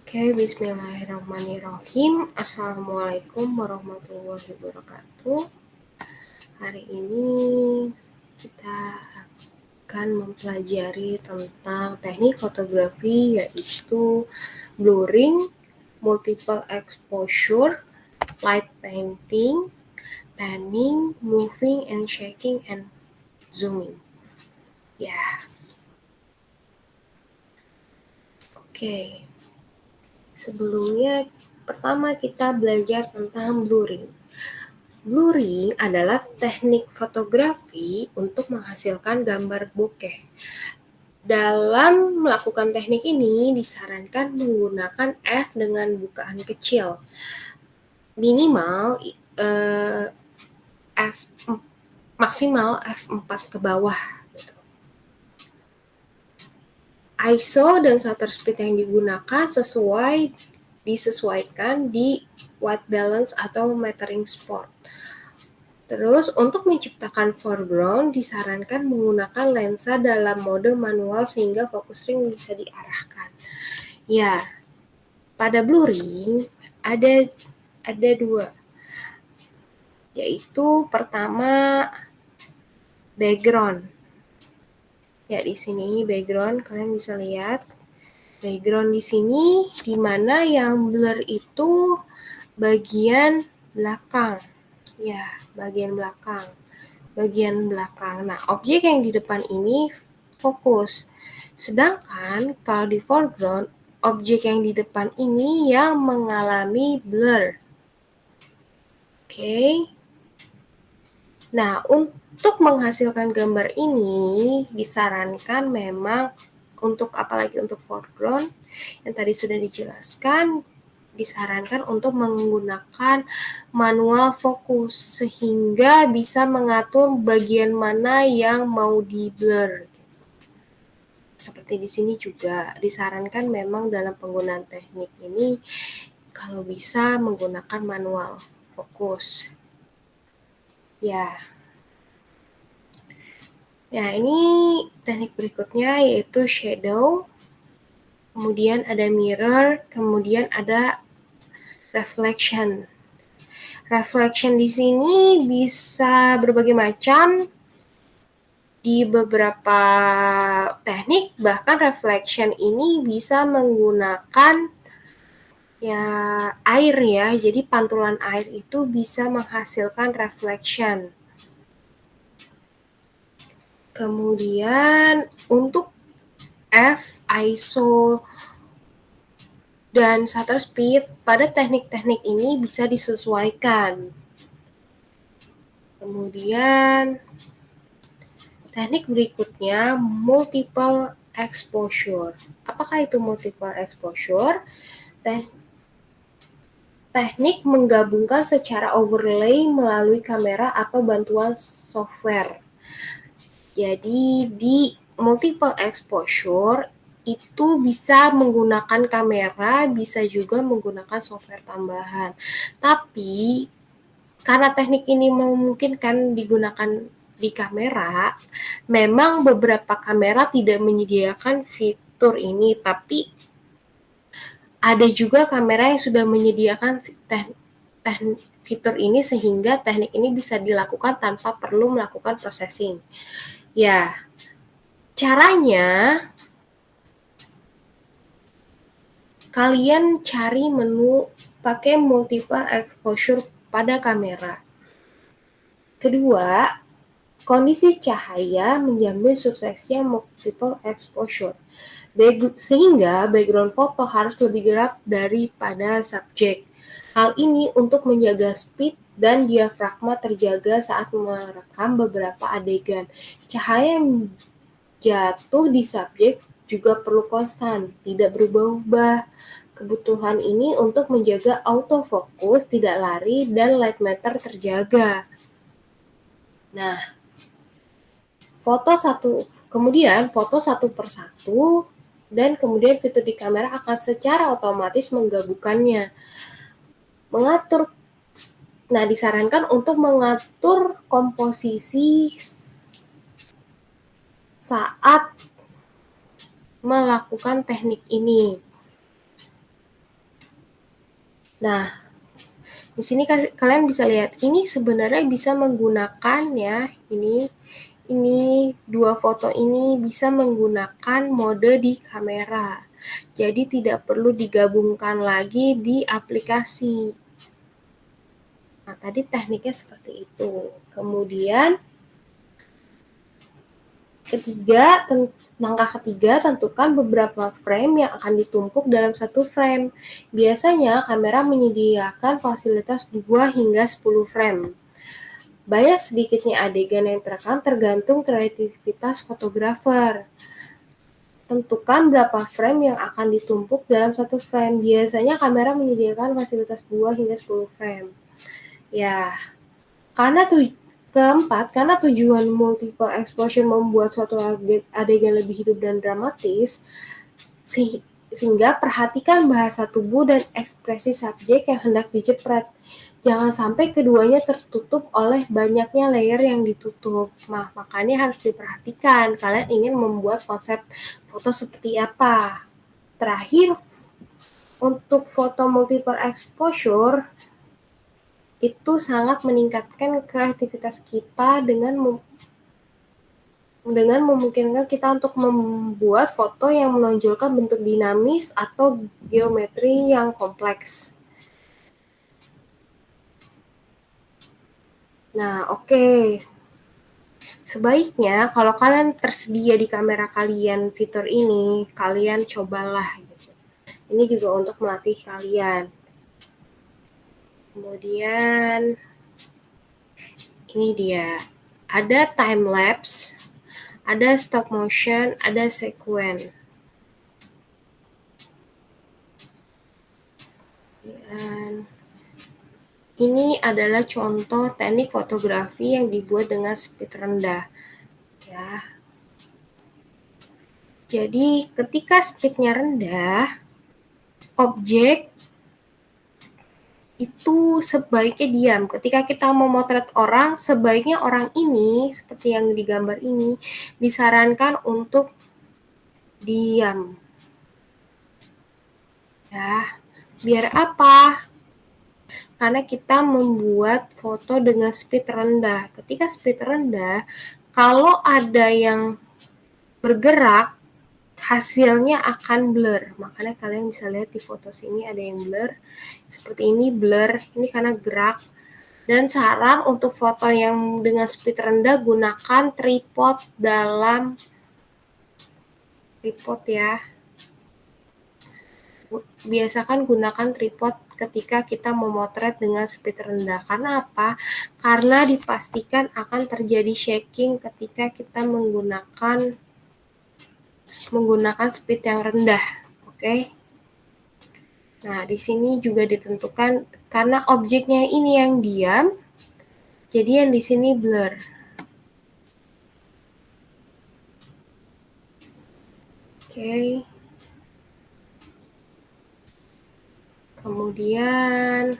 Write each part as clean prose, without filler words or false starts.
Oke, bismillahirrahmanirrahim. Assalamualaikum warahmatullahi wabarakatuh. Hari ini kita akan mempelajari tentang teknik fotografi, yaitu blurring, multiple exposure, light painting, panning, moving and shaking, and zooming. Ya, oke. Sebelumnya, pertama kita belajar tentang blurring. Blurring adalah teknik fotografi untuk menghasilkan gambar bokeh. Dalam melakukan teknik ini, disarankan menggunakan f dengan bukaan kecil. Minimal maksimal f4 ke bawah. ISO dan shutter speed yang digunakan disesuaikan di white balance atau metering spot. Terus, untuk menciptakan foreground, disarankan menggunakan lensa dalam mode manual sehingga fokus ring bisa diarahkan. Ya, pada blurring ada dua, yaitu pertama background. Ya, di sini background, kalian bisa lihat background di sini, di mana yang blur itu bagian belakang. Ya, bagian belakang. Nah, objek yang di depan ini fokus. Sedangkan kalau di foreground, objek yang di depan ini yang mengalami blur. Oke. Nah, untuk menghasilkan gambar ini disarankan memang apalagi untuk foreground yang tadi sudah dijelaskan, disarankan untuk menggunakan manual fokus sehingga bisa mengatur bagian mana yang mau di blur. Seperti di sini juga disarankan memang dalam penggunaan teknik ini kalau bisa menggunakan manual fokus. Ya, ini teknik berikutnya yaitu shadow. Kemudian ada mirror, kemudian ada reflection. Reflection di sini bisa berbagai macam di beberapa teknik, bahkan reflection ini bisa menggunakan air ya. Jadi pantulan air itu bisa menghasilkan reflection. Kemudian untuk f, ISO, dan shutter speed pada teknik-teknik ini bisa disesuaikan. Kemudian teknik berikutnya multiple exposure. Apakah itu multiple exposure? Teknik menggabungkan secara overlay melalui kamera atau bantuan software. Jadi di multiple exposure itu bisa menggunakan kamera, bisa juga menggunakan software tambahan. Tapi karena teknik ini memungkinkan digunakan di kamera, memang beberapa kamera tidak menyediakan fitur ini, tapi ada juga kamera yang sudah menyediakan fitur ini sehingga teknik ini bisa dilakukan tanpa perlu melakukan processing. Ya, caranya kalian cari menu pakai multiple exposure pada kamera. Kedua, kondisi cahaya menjamin suksesnya multiple exposure, sehingga background foto harus lebih gelap daripada subjek. Hal ini untuk menjaga speed dan diafragma terjaga saat merekam beberapa adegan. Cahaya yang jatuh di subjek juga perlu konstan, tidak berubah-ubah. Kebutuhan ini untuk menjaga autofocus tidak lari dan light meter terjaga. Nah, foto satu persatu, dan kemudian fitur di kamera akan secara otomatis menggabungkannya. Disarankan untuk mengatur komposisi saat melakukan teknik ini. Nah, di sini kalian bisa lihat, ini sebenarnya bisa menggunakan ya, ini dua foto ini bisa menggunakan mode di kamera. Jadi tidak perlu digabungkan lagi di aplikasi. Nah, tadi tekniknya seperti itu. Kemudian langkah ketiga, tentukan beberapa frame yang akan ditumpuk dalam satu frame. Biasanya kamera menyediakan fasilitas 2 hingga 10 frame. Banyak sedikitnya adegan yang terekam tergantung kreativitas fotografer. Tentukan berapa frame yang akan ditumpuk dalam satu frame. Biasanya kamera menyediakan fasilitas 2 hingga 10 frame. Ya, karena tujuan multiple exposure membuat suatu adegan lebih hidup dan dramatis, sehingga perhatikan bahasa tubuh dan ekspresi subjek yang hendak dijepret. Jangan sampai keduanya tertutup oleh banyaknya layer yang ditutup. Nah, makanya harus diperhatikan kalian ingin membuat konsep foto seperti apa. Terakhir, untuk foto multiple exposure itu sangat meningkatkan kreativitas kita dengan memungkinkan kita untuk membuat foto yang menonjolkan bentuk dinamis atau geometri yang kompleks. Nah, oke. Sebaiknya kalau kalian tersedia di kamera kalian fitur ini, kalian cobalah gitu. Ini juga untuk melatih kalian. Kemudian ini dia. Ada time lapse, ada stop motion, ada sequence. Dan ini adalah contoh teknik fotografi yang dibuat dengan speed rendah. Ya. Jadi ketika speednya rendah, objek itu sebaiknya diam. Ketika kita memotret orang, sebaiknya orang ini, seperti yang digambar ini, disarankan untuk diam. Ya, biar apa? Karena kita membuat foto dengan speed rendah. Ketika speed rendah, kalau ada yang bergerak, hasilnya akan blur. Makanya kalian bisa lihat di foto sini ada yang blur. Seperti ini blur, ini karena gerak. Dan saran untuk foto yang dengan speed rendah, gunakan tripod ya. Biasakan gunakan tripod ketika kita memotret dengan speed rendah. Karena apa? Karena dipastikan akan terjadi shaking ketika kita menggunakan speed yang rendah. Oke? Nah, di sini juga ditentukan karena objeknya ini yang diam, jadi yang di sini blur. Oke. Kemudian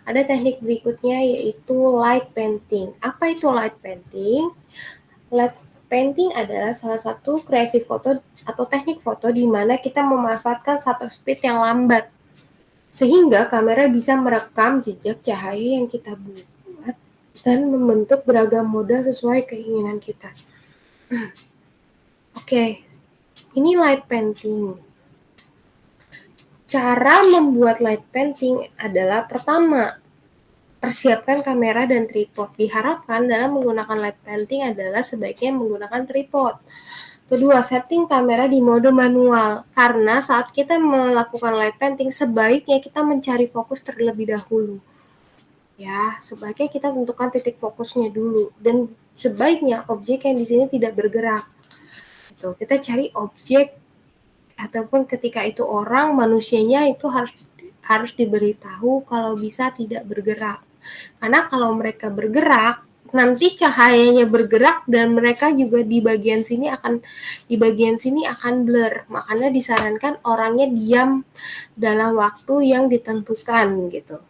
ada teknik berikutnya yaitu light painting. Apa itu light painting? Light painting adalah salah satu kreasi foto atau teknik foto di mana kita memanfaatkan shutter speed yang lambat sehingga kamera bisa merekam jejak cahaya yang kita buat dan membentuk beragam mode sesuai keinginan kita. Oke, ini light painting. Cara membuat light painting adalah pertama, persiapkan kamera dan tripod. Diharapkan dalam menggunakan light painting adalah sebaiknya menggunakan tripod. Kedua, setting kamera di mode manual. Karena saat kita melakukan light painting, sebaiknya kita mencari fokus terlebih dahulu. Ya, sebaiknya kita tentukan titik fokusnya dulu. Dan sebaiknya objek yang di sini tidak bergerak. Gitu. Kita cari objek ataupun ketika itu orang, manusianya itu harus diberitahu kalau bisa tidak bergerak. Karena kalau mereka bergerak, nanti cahayanya bergerak dan mereka juga di bagian sini akan blur. Makanya disarankan orangnya diam dalam waktu yang ditentukan gitu.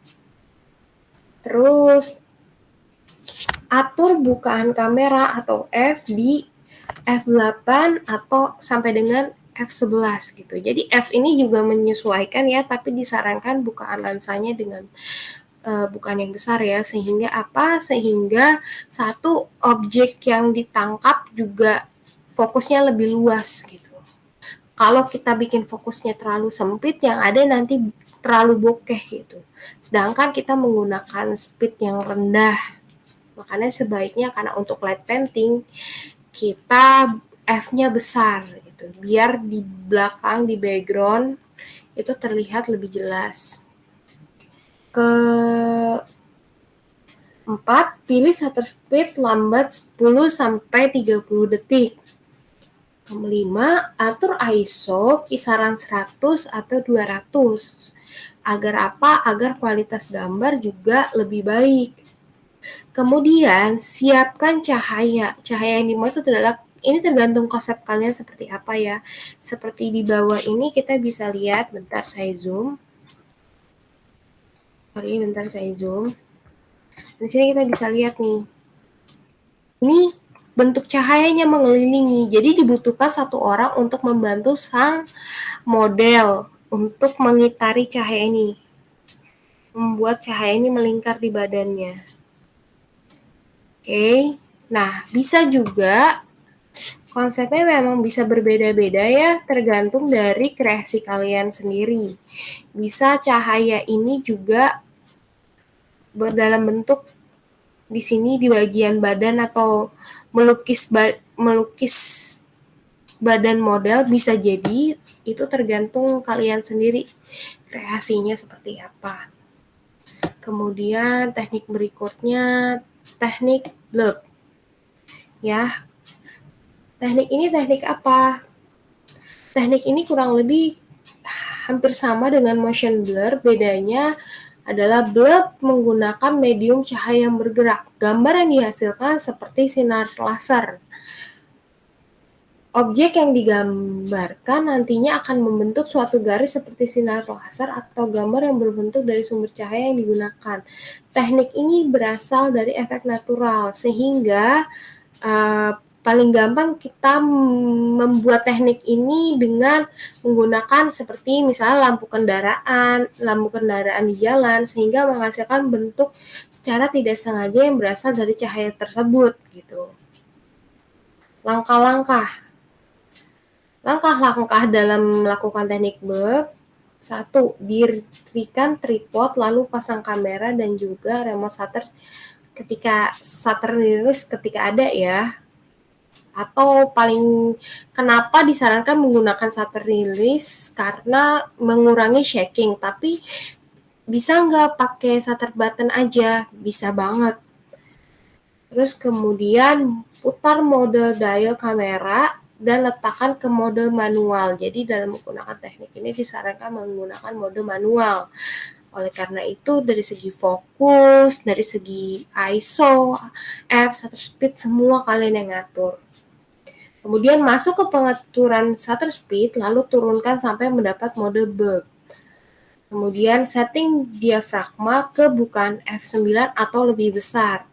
Terus atur bukaan kamera atau f di f8 atau sampai dengan f11 gitu. Jadi F ini juga menyesuaikan ya, tapi disarankan bukaan lensanya dengan bukan yang besar ya, sehingga apa? Sehingga satu objek yang ditangkap juga fokusnya lebih luas gitu. Kalau kita bikin fokusnya terlalu sempit, yang ada nanti terlalu bokeh gitu. Sedangkan kita menggunakan speed yang rendah. Makanya sebaiknya karena untuk light painting kita F-nya besar gitu, biar di belakang, di background itu terlihat lebih jelas. Keempat, pilih shutter speed lambat 10-30 detik. Kelima, atur ISO kisaran 100 atau 200. Agar apa? Agar kualitas gambar juga lebih baik. Kemudian, siapkan cahaya. Cahaya yang dimaksud adalah, ini tergantung konsep kalian seperti apa ya. Seperti di bawah ini kita bisa lihat, bentar saya zoom. Bentar saya zoom. Di sini kita bisa lihat nih. Ini bentuk cahayanya mengelilingi. Jadi dibutuhkan satu orang untuk membantu sang model untuk mengitari cahaya ini. Membuat cahaya ini melingkar di badannya. Oke. Nah, bisa juga konsepnya memang bisa berbeda-beda ya, tergantung dari kreasi kalian sendiri. Bisa cahaya ini juga dalam bentuk di sini di bagian badan atau melukis badan model, bisa jadi itu tergantung kalian sendiri kreasinya seperti apa. Kemudian teknik berikutnya teknik blur. Ya. Teknik ini teknik apa? Teknik ini kurang lebih hampir sama dengan motion blur, bedanya adalah blur menggunakan medium cahaya yang bergerak. Gambar yang dihasilkan seperti sinar laser. Objek yang digambarkan nantinya akan membentuk suatu garis seperti sinar laser atau gambar yang berbentuk dari sumber cahaya yang digunakan. Teknik ini berasal dari efek natural, sehingga paling gampang kita membuat teknik ini dengan menggunakan seperti misalnya lampu kendaraan di jalan, sehingga menghasilkan bentuk secara tidak sengaja yang berasal dari cahaya tersebut gitu. Langkah-langkah dalam melakukan teknik blur. 1. Dirikan tripod, lalu pasang kamera dan juga remote shutter release ketika ada ya. Atau kenapa disarankan menggunakan shutter release? Karena mengurangi shaking, tapi bisa nggak pakai shutter button aja? Bisa banget. Terus kemudian putar mode dial kamera dan letakkan ke mode manual. Jadi dalam menggunakan teknik ini disarankan menggunakan mode manual. Oleh karena itu dari segi fokus, dari segi ISO, f, shutter speed, semua kalian yang ngatur. Kemudian masuk ke pengaturan shutter speed, lalu turunkan sampai mendapat mode bulb. Kemudian setting diafragma ke bukan f9 atau lebih besar.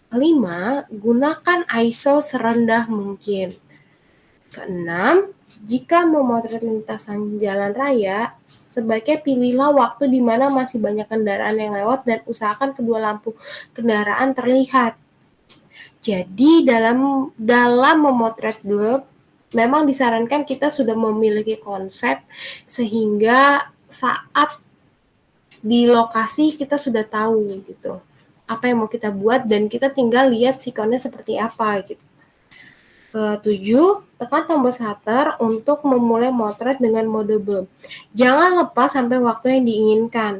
Kelima, gunakan ISO serendah mungkin. Keenam, jika memotret lintasan jalan raya, sebaiknya pilihlah waktu di mana masih banyak kendaraan yang lewat dan usahakan kedua lampu kendaraan terlihat. Jadi dalam memotret blur, memang disarankan kita sudah memiliki konsep sehingga saat di lokasi kita sudah tahu gitu apa yang mau kita buat dan kita tinggal lihat sikonnya seperti apa gitu. Ketujuh, tekan tombol shutter untuk memulai motret dengan mode blur. Jangan lepas sampai waktu yang diinginkan.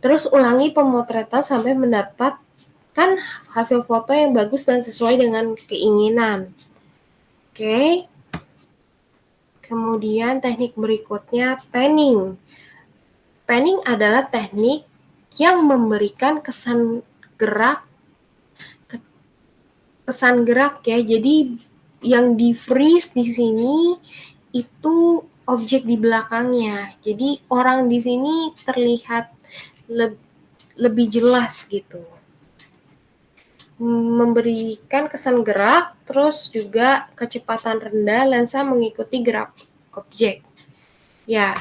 Terus ulangi pemotretan sampai mendapatkan hasil foto yang bagus dan sesuai dengan keinginan. Oke. Kemudian teknik berikutnya panning. Panning adalah teknik yang memberikan kesan gerak ya. Jadi yang di freeze di sini itu objek di belakangnya. Jadi orang di sini terlihat lebih jelas gitu. memberikan kesan gerak, terus juga kecepatan rendah, lensa mengikuti gerak objek. Ya,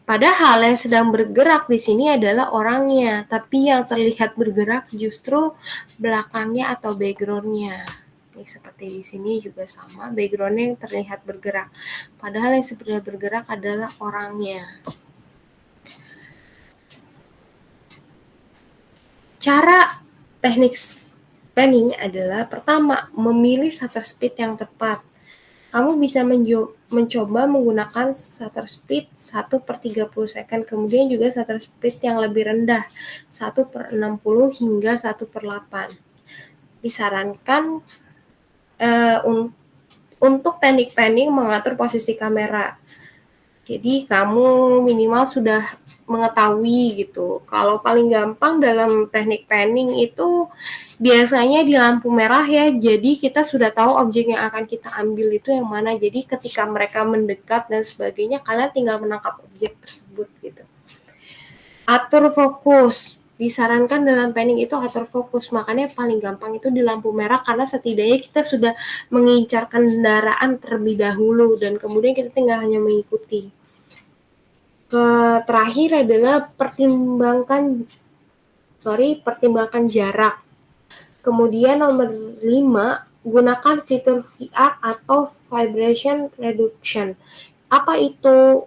padahal yang sedang bergerak di sini adalah orangnya, tapi yang terlihat bergerak justru belakangnya atau background-nya. Seperti di sini juga sama, background-nya yang terlihat bergerak. Padahal yang sebenarnya bergerak adalah orangnya. Cara teknik panning adalah pertama, memilih shutter speed yang tepat. Kamu bisa mencoba menggunakan shutter speed 1/30 second, kemudian juga shutter speed yang lebih rendah 1/60 hingga 1/8. Disarankan untuk teknik panning mengatur posisi kamera. Jadi kamu minimal sudah mengetahui gitu. Kalau paling gampang dalam teknik panning itu biasanya di lampu merah ya. Jadi kita sudah tahu objek yang akan kita ambil itu yang mana. Jadi ketika mereka mendekat dan sebagainya, kalian tinggal menangkap objek tersebut gitu. Atur fokus. Disarankan dalam panning itu atur fokus, makanya paling gampang itu di lampu merah karena setidaknya kita sudah mengincar kendaraan terlebih dahulu dan kemudian kita tinggal hanya mengikuti. Terakhir adalah pertimbangkan jarak. Kemudian nomor 5, gunakan fitur VR atau vibration reduction. Apa itu?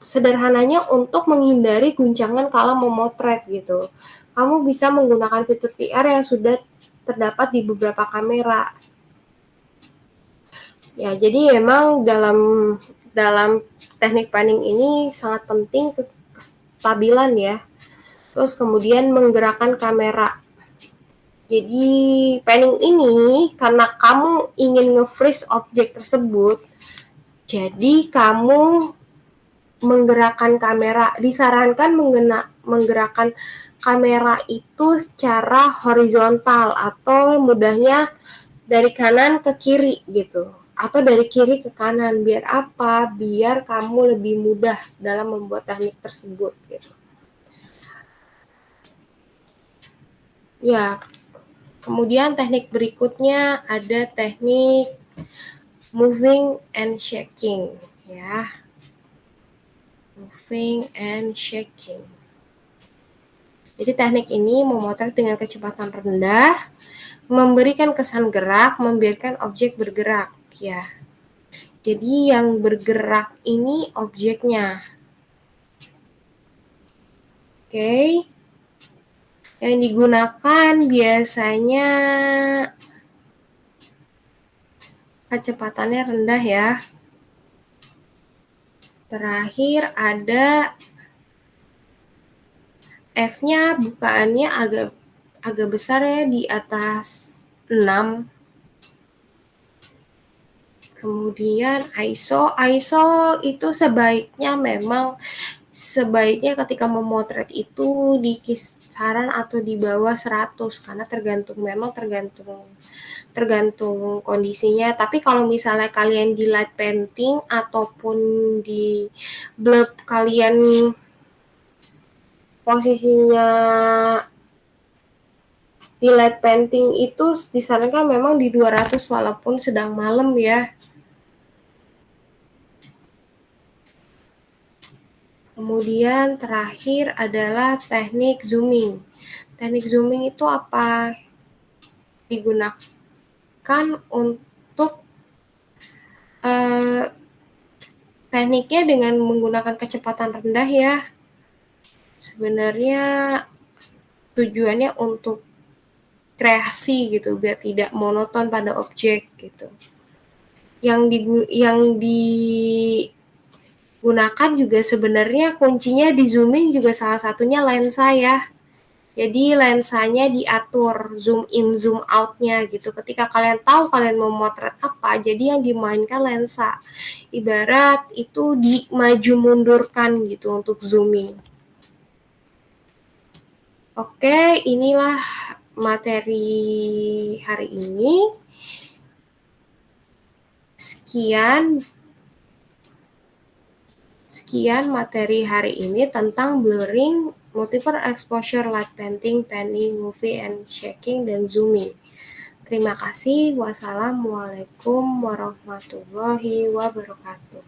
Sederhananya untuk menghindari guncangan kala memotret gitu. Kamu bisa menggunakan fitur VR yang sudah terdapat di beberapa kamera. Ya, jadi emang dalam teknik panning ini sangat penting kestabilan ya. Terus kemudian menggerakkan kamera. Jadi panning ini karena kamu ingin nge-freeze objek tersebut, jadi kamu menggerakkan kamera. Disarankan menggerakkan kamera itu secara horizontal atau mudahnya dari kanan ke kiri gitu. Atau dari kiri ke kanan. Biar apa? Biar kamu lebih mudah dalam membuat teknik tersebut gitu. Ya, kemudian teknik berikutnya ada teknik moving and shaking ya. Moving and shaking. Jadi teknik ini memotret dengan kecepatan rendah, memberikan kesan gerak, membiarkan objek bergerak ya. Jadi yang bergerak ini objeknya. Oke. Yang digunakan biasanya kecepatannya rendah ya. Terakhir ada F-nya bukaannya agak besar ya, di atas 6. Kemudian ISO itu sebaiknya ketika memotret itu di kisaran atau di bawah 100 karena tergantung kondisinya. Tapi kalau misalnya kalian di light painting ataupun di blur kalian posisinya di light painting itu disarankan memang di 200 walaupun sedang malam ya. Kemudian terakhir adalah teknik zooming. Teknik zooming itu apa? Digunakan untuk tekniknya dengan menggunakan kecepatan rendah ya. Sebenarnya tujuannya untuk kreasi gitu, biar tidak monoton pada objek gitu. Yang digunakan juga sebenarnya kuncinya di zooming juga salah satunya lensa ya. Jadi lensanya diatur zoom in zoom out-nya gitu. Ketika kalian tahu kalian mau motret apa, jadi yang dimainkan lensa. Ibarat itu dimaju mundurkan gitu untuk zooming. Oke, inilah materi hari ini. Sekian materi hari ini tentang blurring multiple exposure, light painting, panning, movie, and shaking, dan zooming. Terima kasih. Wassalamualaikum warahmatullahi wabarakatuh.